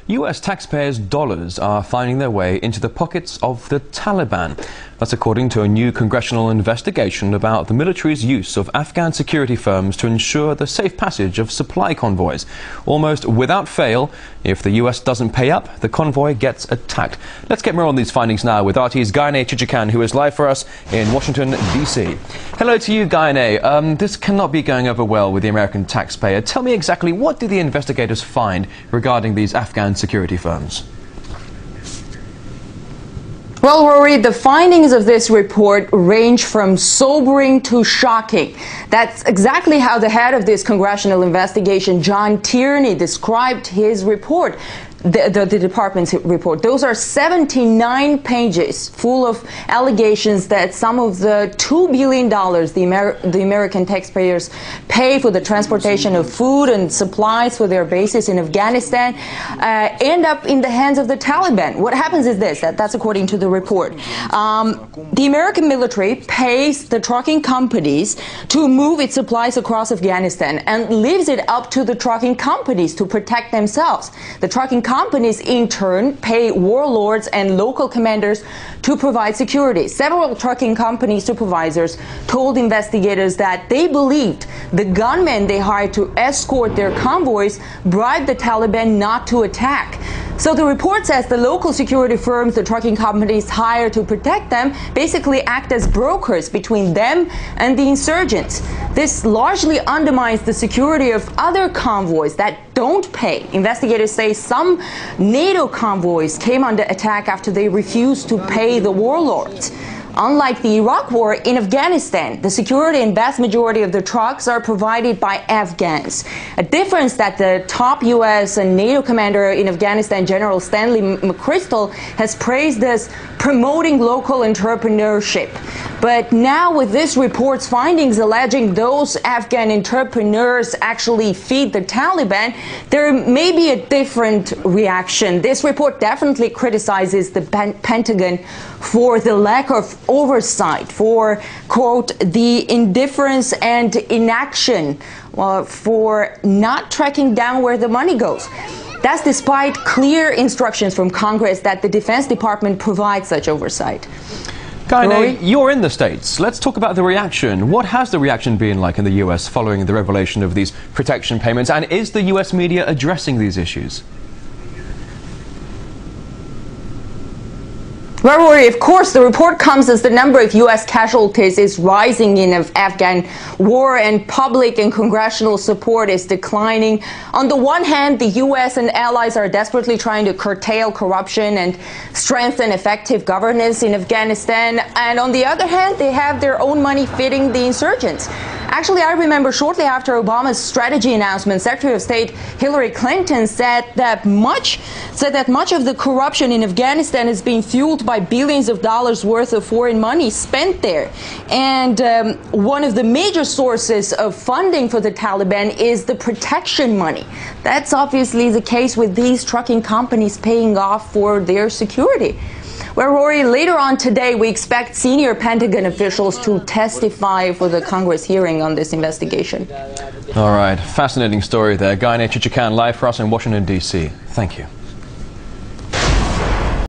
US taxpayers' dollars are finding their way into the pockets of the Taliban. That's according to a new congressional investigation about the military's use of Afghan security firms to ensure the safe passage of supply convoys. Almost without fail, if the US doesn't pay up, the convoy gets attacked. Let's get more on these findings now with RT's Gaine Chichikan, who is live for us in Washington, D.C. Hello to you, Gaine. This cannot be going over well with the American taxpayer. Tell me exactly, what did the investigators find regarding these Afghan security firms? Well, Rory, the findings of this report range from sobering to shocking. That's exactly how the head of this congressional investigation, John Tierney, described his report. The department's report. Those are 79 pages full of allegations that some of the $2 billion the American taxpayers pay for the transportation of food and supplies for their bases in Afghanistan end up in the hands of the Taliban. What happens is this, that's according to the report. The American military pays the trucking companies to move its supplies across Afghanistan and leaves it up to the trucking companies to protect themselves. The trucking companies, in turn, pay warlords and local commanders to provide security. Several trucking company supervisors told investigators that they believed the gunmen they hired to escort their convoys bribed the Taliban not to attack. So the report says the local security firms the trucking companies hire to protect them basically act as brokers between them and the insurgents. This largely undermines the security of other convoys that don't pay. Investigators say some NATO convoys came under attack after they refused to pay the warlords. Unlike the Iraq War, in Afghanistan, the security and vast majority of the trucks are provided by Afghans. A difference that the top U.S. and NATO commander in Afghanistan, General Stanley McChrystal, has praised as promoting local entrepreneurship. But now with this report's findings alleging those Afghan entrepreneurs actually feed the Taliban, there may be a different reaction. This report definitely criticizes the Pentagon for the lack of oversight, for, quote, the indifference and inaction, for not tracking down where the money goes. That's despite clear instructions from Congress that the Defense Department provides such oversight. Gaine, you're in the States. Let's talk about the reaction. What has the reaction been like in the U.S. following the revelation of these protection payments? And is the U.S. media addressing these issues? Well, Rory, of course, the report comes as the number of U.S. casualties is rising in the Afghan war and public and congressional support is declining. On the one hand, the U.S. and allies are desperately trying to curtail corruption and strengthen effective governance in Afghanistan. And on the other hand, they have their own money feeding the insurgents. Actually, I remember shortly after Obama's strategy announcement, Secretary of State Hillary Clinton said that much of the corruption in Afghanistan is being fueled by billions of dollars worth of foreign money spent there. And one of the major sources of funding for the Taliban is the protection money. That's obviously the case with these trucking companies paying off for their security. Well, Rory, later on today, we expect senior Pentagon officials to testify for the Congress hearing on this investigation. All right. Fascinating story there. Gaine Chichikan, live for us in Washington, D.C. Thank you.